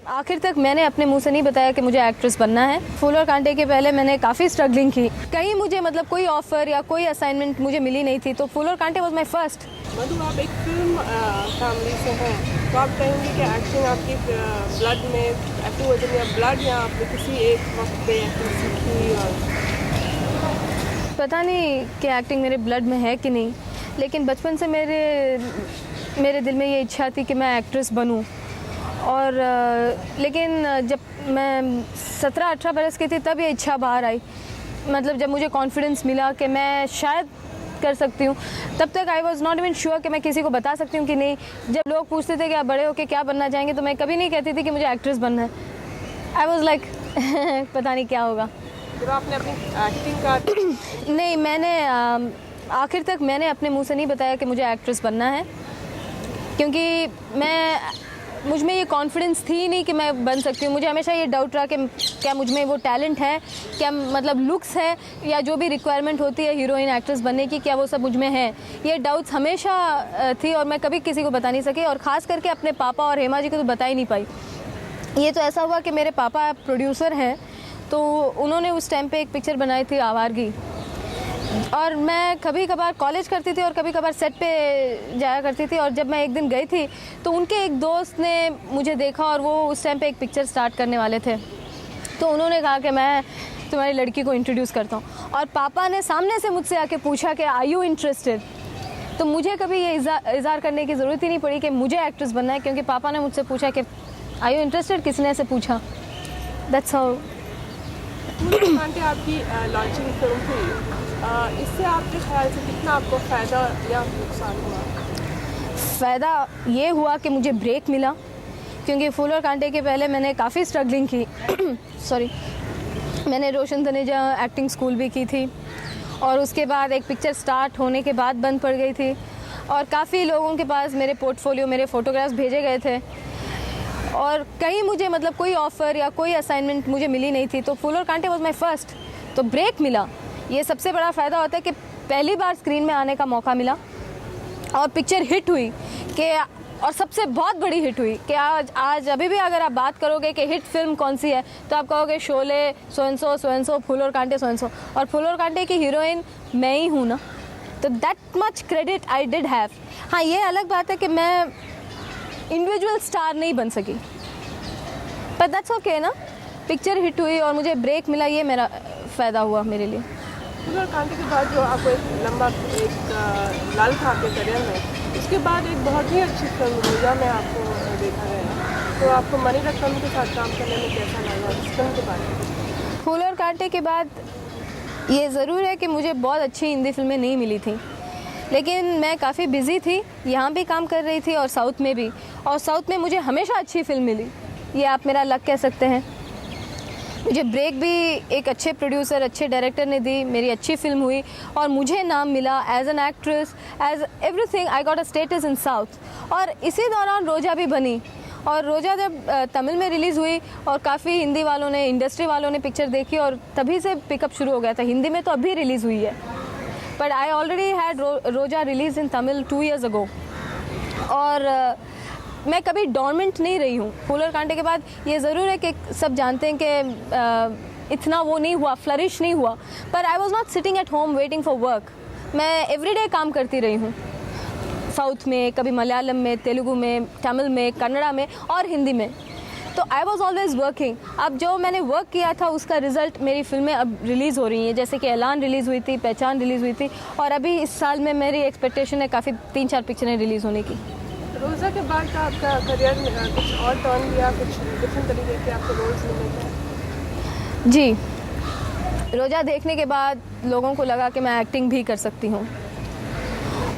आखिर तक मैंने अपने मुंह से नहीं बताया कि मुझे एक्ट्रेस बनना है। फूल और कांटे के पहले मैंने काफ़ी स्ट्रगलिंग की। कहीं मुझे मतलब कोई ऑफ़र या कोई असाइनमेंट मुझे मिली नहीं थी, तो फूल और कांटे वाज माय फर्स्ट। मधु, आप एक फिल्म फैमिली से हैं, तो आप कहेंगे कि एक्टिंग आपकी ब्लड में एक्टिंग हो जाती है ब्लड, या आपने किसी एक वक्त पे एक्टिंग सीखी? और पता नहीं कि एक्टिंग मेरे ब्लड में है कि नहीं, लेकिन बचपन से मेरे दिल में ये इच्छा थी कि मैं एक्ट्रेस बनूं। और लेकिन जब मैं 17-18 बरस की थी तब ये इच्छा बाहर आई। मतलब जब मुझे कॉन्फिडेंस मिला कि मैं शायद कर सकती हूँ, तब तक I was not even sure कि मैं किसी को बता सकती हूँ कि नहीं। जब लोग पूछते थे कि आप बड़े होके क्या बनना चाहेंगे, तो मैं कभी नहीं कहती थी कि मुझे एक्ट्रेस बनना है। आई वॉज लाइक पता नहीं क्या होगा। फिर आपने अपनी एक्टिंग का नहीं, मैंने आखिर तक मैंने अपने मुंह से नहीं बताया कि मुझे एक्ट्रेस बनना है, क्योंकि मुझ में ये कॉन्फिडेंस थी नहीं कि मैं बन सकती हूँ। मुझे हमेशा ये डाउट रहा कि क्या मुझ में वो टैलेंट है, क्या मतलब लुक्स है, या जो भी रिक्वायरमेंट होती है हीरोइन एक्ट्रेस बनने की, क्या वो सब मुझ में है। ये डाउट्स हमेशा थी और मैं कभी किसी को बता नहीं सकी, और ख़ास करके अपने पापा और हेमा जी को तो बता ही नहीं पाई। ये तो ऐसा हुआ कि मेरे पापा प्रोड्यूसर हैं, तो उन्होंने उस टाइम पे एक पिक्चर बनाई थी आवारगी, और मैं कभी कभार कॉलेज करती थी और कभी कभार सेट पे जाया करती थी। और जब मैं एक दिन गई थी तो उनके एक दोस्त ने मुझे देखा, और वो उस टाइम पे एक पिक्चर स्टार्ट करने वाले थे, तो उन्होंने कहा कि मैं तुम्हारी लड़की को इंट्रोड्यूस करता हूँ। और पापा ने सामने से मुझसे आके पूछा कि आर यू इंटरेस्टेड। तो मुझे कभी ये इज़हार करने की ज़रूरत ही नहीं पड़ी कि मुझे एक्ट्रेस बनना है, क्योंकि पापा ने मुझसे पूछा कि आर यू इंटरेस्टेड, किसी ने ऐसे पूछा। That's how. कांटे आपकी लॉन्चिंग फिल्म थी, इससे आपके ख्याल से कितना आपको फ़ायदा या नुकसान हुआ? फ़ायदा ये हुआ कि मुझे ब्रेक मिला, क्योंकि फूल और कांटे के पहले मैंने काफ़ी स्ट्रगलिंग की। सॉरी, मैंने रोशन तनेजा एक्टिंग स्कूल भी की थी, और उसके बाद एक पिक्चर स्टार्ट होने के बाद बंद पड़ गई थी, और काफ़ी लोगों के पास मेरे पोर्टफोलियो, मेरे फ़ोटोग्राफ्स भेजे गए थे, और कहीं मुझे मतलब कोई ऑफ़र या कोई असाइनमेंट मुझे मिली नहीं थी। तो फूल और कांटे वाज माय फर्स्ट, तो ब्रेक मिला। ये सबसे बड़ा फ़ायदा होता है कि पहली बार स्क्रीन में आने का मौका मिला, और पिक्चर हिट हुई कि, और सबसे बहुत बड़ी हिट हुई कि आज अभी भी अगर आप बात करोगे कि हिट फिल्म कौन सी है, तो आप कहोगे शोले सो एंड सो, फूल और कांटे सो एंड सो, और फूल और कांटे की हीरोइन मैं ही हूँ ना। तो that much credit I did have. हाँ, ये अलग बात है कि मैं इंडिविजुअल स्टार नहीं बन सकी, पर दैट्स ओके ना। पिक्चर हिट हुई और मुझे ब्रेक मिला, ये मेरा फ़ायदा हुआ मेरे लिए। फूल और कांटे के बाद जो आपको एक लंबा लाल था आपके करियर में, उसके बाद एक बहुत ही अच्छी फिल्म रोजा में आपको देखा गया, तो आपको मनी रत्नम के साथ काम करने में कैसा लगा इस फिल्म के बारे में? फूल और कांटे के बाद ये ज़रूर है कि मुझे बहुत अच्छी हिंदी फिल्में नहीं मिली थी, लेकिन मैं काफ़ी बिज़ी थी, यहाँ भी काम कर रही थी और साउथ में भी, और साउथ में मुझे हमेशा अच्छी फिल्म मिली। ये आप मेरा लक कह सकते हैं। मुझे ब्रेक भी एक अच्छे प्रोड्यूसर, अच्छे डायरेक्टर ने दी, मेरी अच्छी फिल्म हुई, और मुझे नाम मिला as an actress, as everything. I got a status in south. और इसी दौरान रोजा भी बनी, और रोजा जब तमिल में रिलीज़ हुई, और काफ़ी हिंदी वालों ने, इंडस्ट्री वालों ने पिक्चर देखी, और तभी से पिकअप शुरू हो गया था। हिंदी में तो अभी रिलीज़ हुई है, बट आई ऑलरेडी हैड रोजा रिलीज इन तमिल 2 years ago। और मैं कभी डॉर्मेंट नहीं रही हूँ। फूल और कांटे के बाद ये ज़रूर है कि सब जानते हैं कि इतना वो नहीं हुआ, फ्लरिश नहीं हुआ, पर I was not sitting at home waiting for work. मैं एवरीडे काम करती रही हूँ, साउथ में, कभी मलयालम में, तेलुगु में, तमिल में, कन्नड़ा में और हिंदी में। तो आई वॉज ऑलवेज वर्किंग। अब जो मैंने वर्क किया था उसका रिजल्ट मेरी फिल्में अब रिलीज़ हो रही हैं, जैसे कि ऐलान रिलीज़ हुई थी, पहचान रिलीज़ हुई थी, और अभी इस साल में मेरी एक्सपेक्टेशन है काफ़ी 3-4 पिक्चरें रिलीज़ होने की। रोज़ा के बाद का आपका करियर में कुछ और टर्न लिया, कुछ डिफरेंट तरीके के आपको रोल्स मिले थे? जी, रोजा देखने के बाद लोगों को लगा कि मैं एक्टिंग भी कर सकती हूँ,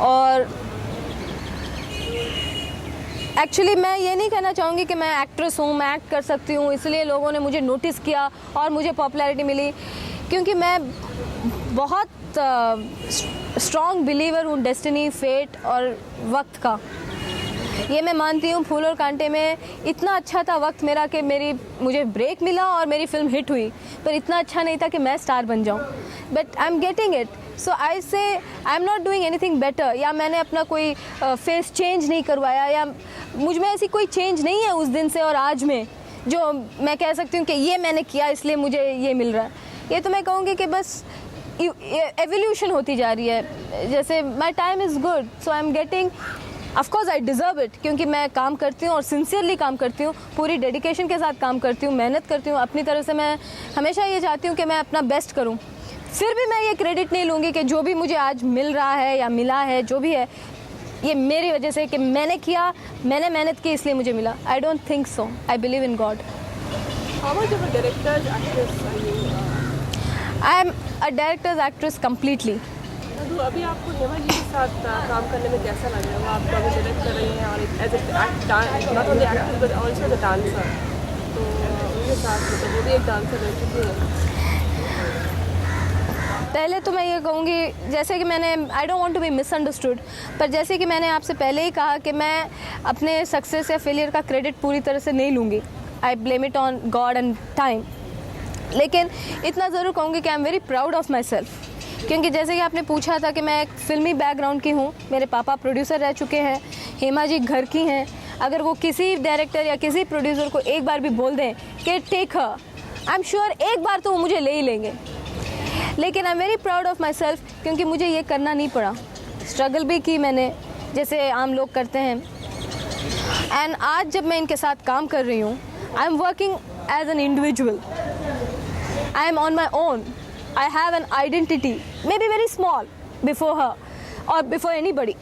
और एक्चुअली मैं ये नहीं कहना चाहूँगी कि मैं एक्ट्रेस हूँ, मैं एक्ट कर सकती हूँ इसलिए लोगों ने मुझे नोटिस किया और मुझे पॉपुलैरिटी मिली, क्योंकि मैं बहुत स्ट्रॉन्ग बिलीवर हूँ डेस्टिनी, फेट और वक्त का। ये मैं मानती हूँ। फूल और कांटे में इतना अच्छा था वक्त मेरा कि मुझे ब्रेक मिला और मेरी फिल्म हिट हुई, पर इतना अच्छा नहीं था कि मैं स्टार बन जाऊँ, but I am getting it. So I say I am not doing anything better, या मैंने अपना कोई फेस चेंज नहीं करवाया, या मुझ में ऐसी कोई चेंज नहीं है उस दिन से और आज में जो मैं कह सकती हूँ कि ये मैंने किया इसलिए मुझे ये मिल रहा है। ये तो मैं कहूँगी कि बस एवोल्यूशन होती जा रही है। जैसे my time is good so I am getting, of course I deserve it, क्योंकि मैं काम करती हूँ और सिंसियरली काम करती हूँ, पूरी डेडिकेशन के साथ काम करती हूँ, मेहनत करती हूँ अपनी तरफ से। मैं हमेशा ये चाहती हूँ कि मैं अपना बेस्ट करूँ। फिर भी मैं ये क्रेडिट नहीं लूँगी कि जो भी मुझे आज मिल रहा है या मिला है, जो भी है, ये मेरी वजह से कि मैंने किया, मैंने मेहनत की इसलिए मुझे मिला। I don't think so. I believe in God. How much of a director, actress are you? I am a directors actress completely. तो अभी आपको हेमा जी के साथ काम करने में कैसा लग रहा है? वो आपको अभी डायरेक्ट कर रही हैं और एक as a not only actor but also the dancer, तो उनके साथ मतलब वो भी एक डांसर रह चुकी है। पहले तो मैं ये कहूँगी, जैसे कि मैंने, I don't want to be misunderstood, पर जैसे कि मैंने आपसे पहले ही कहा कि मैं अपने सक्सेस या फेलियर का क्रेडिट पूरी तरह से नहीं लूँगी। I blame it on God and time. लेकिन इतना ज़रूर कहूँगी कि आई am very proud of myself, क्योंकि जैसे कि आपने पूछा था कि मैं एक फ़िल्मी बैकग्राउंड की हूँ, मेरे पापा प्रोड्यूसर रह चुके हैं, हेमा जी घर की हैं। अगर वो किसी डायरेक्टर या किसी प्रोड्यूसर को एक बार भी बोल दें कि take her, I am sure एक बार तो वो मुझे ले ही लेंगे। लेकिन I am very proud of myself, क्योंकि मुझे ये करना नहीं पड़ा। स्ट्रगल भी की मैंने, जैसे आम लोग करते हैं। एंड आज जब मैं इनके साथ काम कर रही हूँ, I am working as an individual. I am on my own. I have an identity, maybe very small before her or before anybody,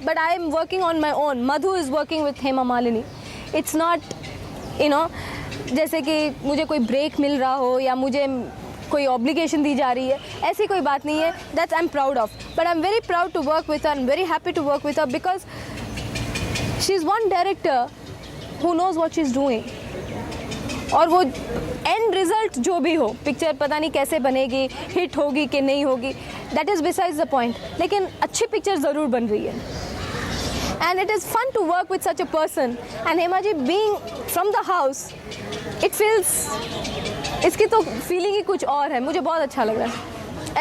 but I am working on my own. Madhu is working with Hema Malini. It's not, you know, जैसे कि मुझे कोई break मिल रहा हो या मुझे कोई obligation दी जा रही है, ऐसी कोई बात नहीं है। That's I'm proud of. But I'm very proud to work with her and very happy to work with her because she's one director who knows what she's doing. और वो एंड रिजल्ट जो भी हो, पिक्चर पता नहीं कैसे बनेगी, hit होगी कि नहीं होगी, that is besides the point, लेकिन अच्छी पिक्चर ज़रूर बन रही है। And it is fun to work with such a person. And Hema ji being from the house, it feels, इसकी तो फीलिंग ही कुछ और है। मुझे बहुत अच्छा लग रहा है।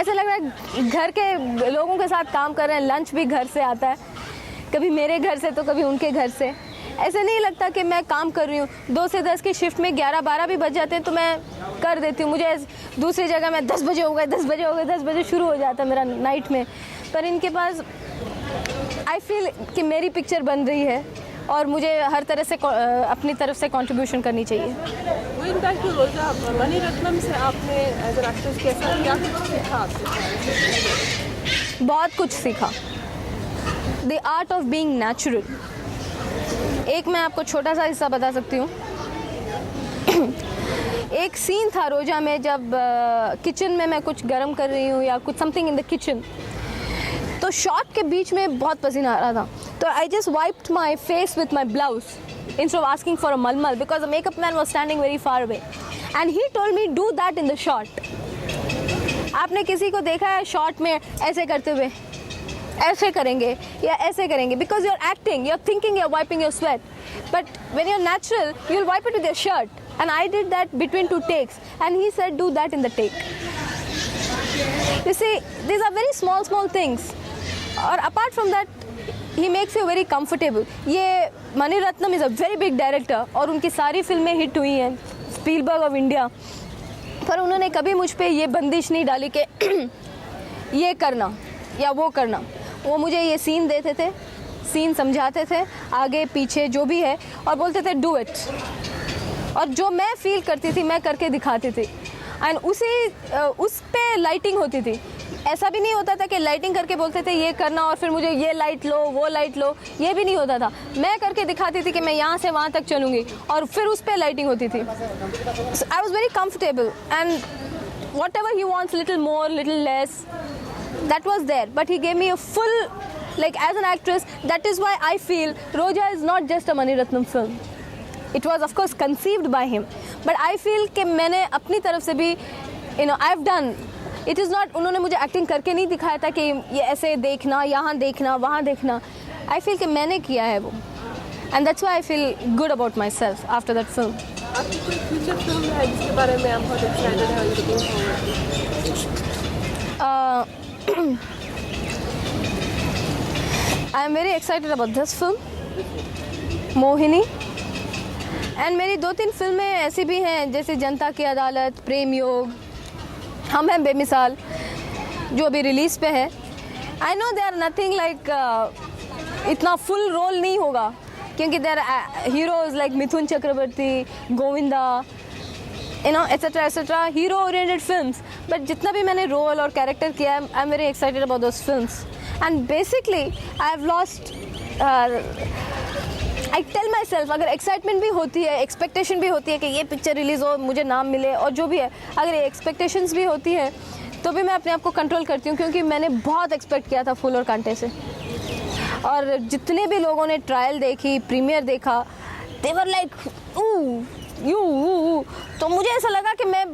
ऐसा लग रहा है घर के लोगों के साथ काम कर रहे हैं। लंच भी घर से आता है, कभी मेरे घर से तो कभी उनके घर से। ऐसे नहीं लगता कि मैं काम कर रही हूँ। 2 से 10 की शिफ्ट में 11-12 भी बज जाते हैं तो मैं कर देती हूँ। मुझे दूसरी जगह में 10 बजे हो गए, 10 बजे हो गए, 10 बजे शुरू हो जाता है मेरा नाइट में। पर इनके पास आई फील कि मेरी पिक्चर बन रही है और मुझे हर तरह से अपनी तरफ से कंट्रीब्यूशन करनी चाहिए। गोइंग बैक टू रोजा, मणिरत्नम से आपने एज एन एक्ट्रेस कैसा, क्या कुछ सीखा आपसे? बहुत कुछ सीखा। The art of being natural. एक मैं आपको छोटा सा हिस्सा बता सकती हूँ। एक सीन था रोजा में, जब किचन में मैं कुछ गर्म कर रही हूँ या कुछ समथिंग इन द किचन, तो शॉट के बीच में बहुत पसीना आ रहा था, तो I just wiped my face with my blouse instead of asking for a मलमल because the makeup man was standing very far away and he told me do that in the shot. आपने किसी को देखा है shot में ऐसे करते हुए? ऐसे करेंगे या ऐसे करेंगे, because you are acting, you are thinking, you are wiping your sweat, but when you are natural you will wipe it with your shirt and I did that between 2 takes and he said do that in the take. You see, these are very small things, और apart from that he makes you very comfortable. ये Mani Ratnam is a very big director और उनकी सारी फिल्में hit हुई हैं, Spielberg of India, पर उन्होंने कभी मुझ पर ये बंदिश नहीं डाली कि ये करना या वो करना। वो मुझे ये सीन देते थे, सीन समझाते थे आगे पीछे जो भी है, और बोलते थे डू इट, और जो मैं फील करती थी मैं करके दिखाती थी। एंड उस पे लाइटिंग होती थी। ऐसा भी नहीं होता था कि लाइटिंग करके बोलते थे ये करना और फिर मुझे ये लाइट लो वो लाइट लो, ये भी नहीं होता था। मैं करके दिखाती थी कि मैं यहाँ से वहाँ तक चलूँगी और फिर उस पर लाइटिंग होती थी। I was very comfortable and what ever he wants, little more little less, that was there, but he gave me a full, like as an actress, that is why I feel Roja is not just a Maniratnam film. It was of course conceived by him, but I feel कि मैंने अपनी तरफ से भी, you know, I've done. It is not, उन्होंने मुझे acting करके नहीं दिखाया था कि ये ऐसे देखना, यहाँ देखना, वहाँ देखना। I feel कि मैंने किया है वो, and that's why I feel good about myself after that film. आपकी कोई फ्यूचर फिल्म है जिसके बारे में आप बहुत एक्साइटेड हैं, looking forward? I am very excited about this film, Mohini. And मेरी 2-3 फिल्में ऐसी भी हैं जैसे जनता की अदालत, प्रेम योग, हम हैं बेमिसाल, जो अभी रिलीज़ पे है। I know they are nothing like, इतना फुल रोल नहीं होगा क्योंकि their heroes like Mithun Chakraborty, Govinda, you know etcetera hero oriented films, but जितना भी मैंने रोल और कैरेक्टर किया है, I am very excited about those films. And basically I have lost, I tell my self, अगर एक्साइटमेंट भी होती है, एक्सपेक्टेशन भी होती है कि ये पिक्चर रिलीज़ हो, मुझे नाम मिले और जो भी है, अगर ये एक्सपेक्टेशंस भी होती है तो भी मैं अपने आप को कंट्रोल करती हूँ क्योंकि मैंने बहुत एक्सपेक्ट किया था फूल और कांटे से। और जितने भी लोगों ने ट्रायल देखी, प्रीमियर देखा, दे वर लाइक यू, तो मुझे ऐसा लगा कि मैं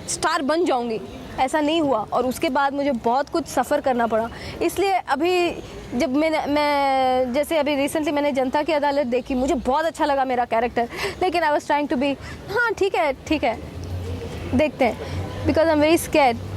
स्टार बन जाऊंगी। ऐसा नहीं हुआ और उसके बाद मुझे बहुत कुछ सफ़र करना पड़ा। इसलिए अभी जब मैं जैसे अभी रिसेंटली मैंने जनता की अदालत देखी, मुझे बहुत अच्छा लगा मेरा कैरेक्टर, लेकिन I was trying to be, हाँ ठीक है देखते हैं, because I am very scared